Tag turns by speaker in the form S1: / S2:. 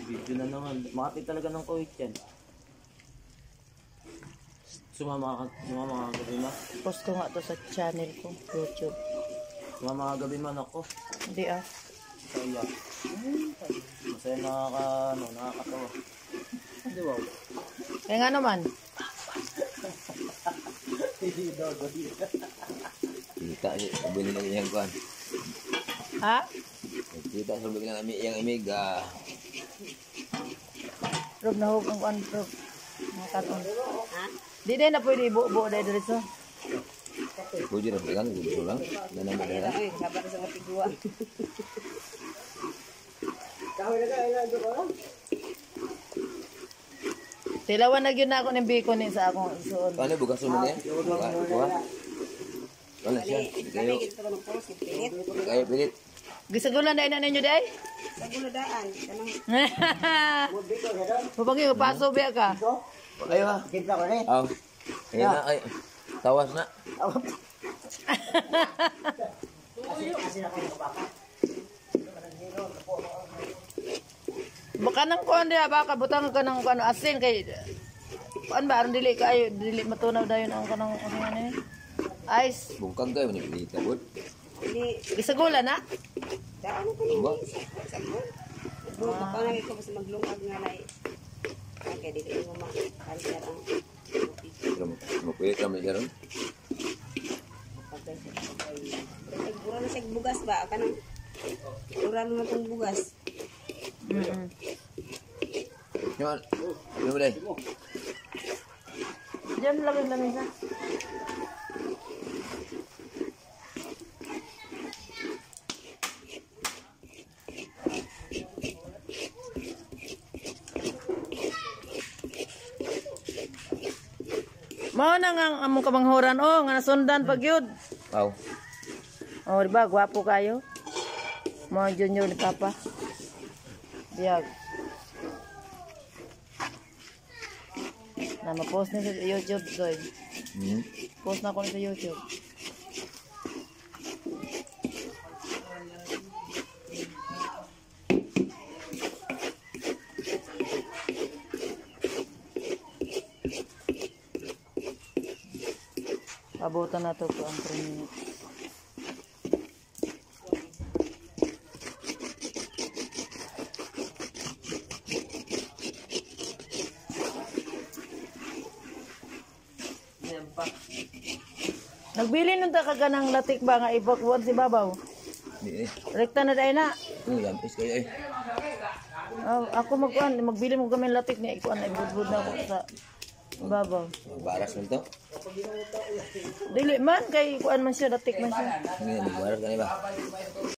S1: Video na naman. Makati talaga ng kuwit yan. Sumama ka gabi ma?
S2: Post ko nga to sa channel ko, YouTube.
S1: Sumama ka gabi man ako.
S2: Hindi ah.
S1: Kaya. Masaya nakakatawa. Hindi wow.
S2: Kaya nga naman.
S3: Kita sabi nila yung kuan.
S2: Ha?
S3: Kita sabi nila yung imig.
S2: Rob na hog ang kuan, Rob. Mga katon. Ha? Di na pwede ibu-bu dahil diretso.
S3: Pwede rin lang, gusto lang. Nanamit na lang.
S4: Sabar sa kapigwa.
S2: Tilawan na yun na ako ng bacon sa akong suon.
S3: Paano bukas mo niya? Kuha? Wala siya. Kayo pilit.
S2: Gisagulan dahil na ninyo dahil?
S4: Sagulodaan.
S2: Mapagay, paso biya ka.
S3: Ayo ha. Aw. Ayun na. Ay. Tawas na.
S2: Baka nang kuhan diya, baka butang ka ng kuhan asin kay kuhan ba, aron dili kayo, dili matunaw dayon ang kanang ano ni. Ice.
S3: Bungkag kayo manipilita bud.
S2: Gisagulan na?
S4: Daan ko ni. Buka pa lang ikaw basta maglungag nga lay. Kaya dito mo ma-alter ang
S3: Mapulit kami karon.
S4: Pura na siya bugas ba? Kanang pura na itong bugas.
S3: Nyaman. Ano mo day?
S2: Diyan lang yung lamisa. Mao na nga among kamanghuran nga nasundan pag yun.
S3: Aw.
S2: Oh, di ba gwapo kayo? Mga junior ni Papa. Biyag. Na ma-post na sa YouTube, Doy. Post na ako sa YouTube. Abutan na to po ang 3 minutes. Nagbili nun ta kaganang latik ba nga ibakwan si Babaw?
S3: Di eh.
S2: Rekta na dahil na.
S3: Lampis kayo eh.
S2: Oh, ako magbili mo kami latik niya. Ikuan na ibudbud na ako sa Babaw.
S3: Baras man to.
S2: Dili man kay ikuan man siya, latik man siya.
S3: Ngayon, baras ka ba?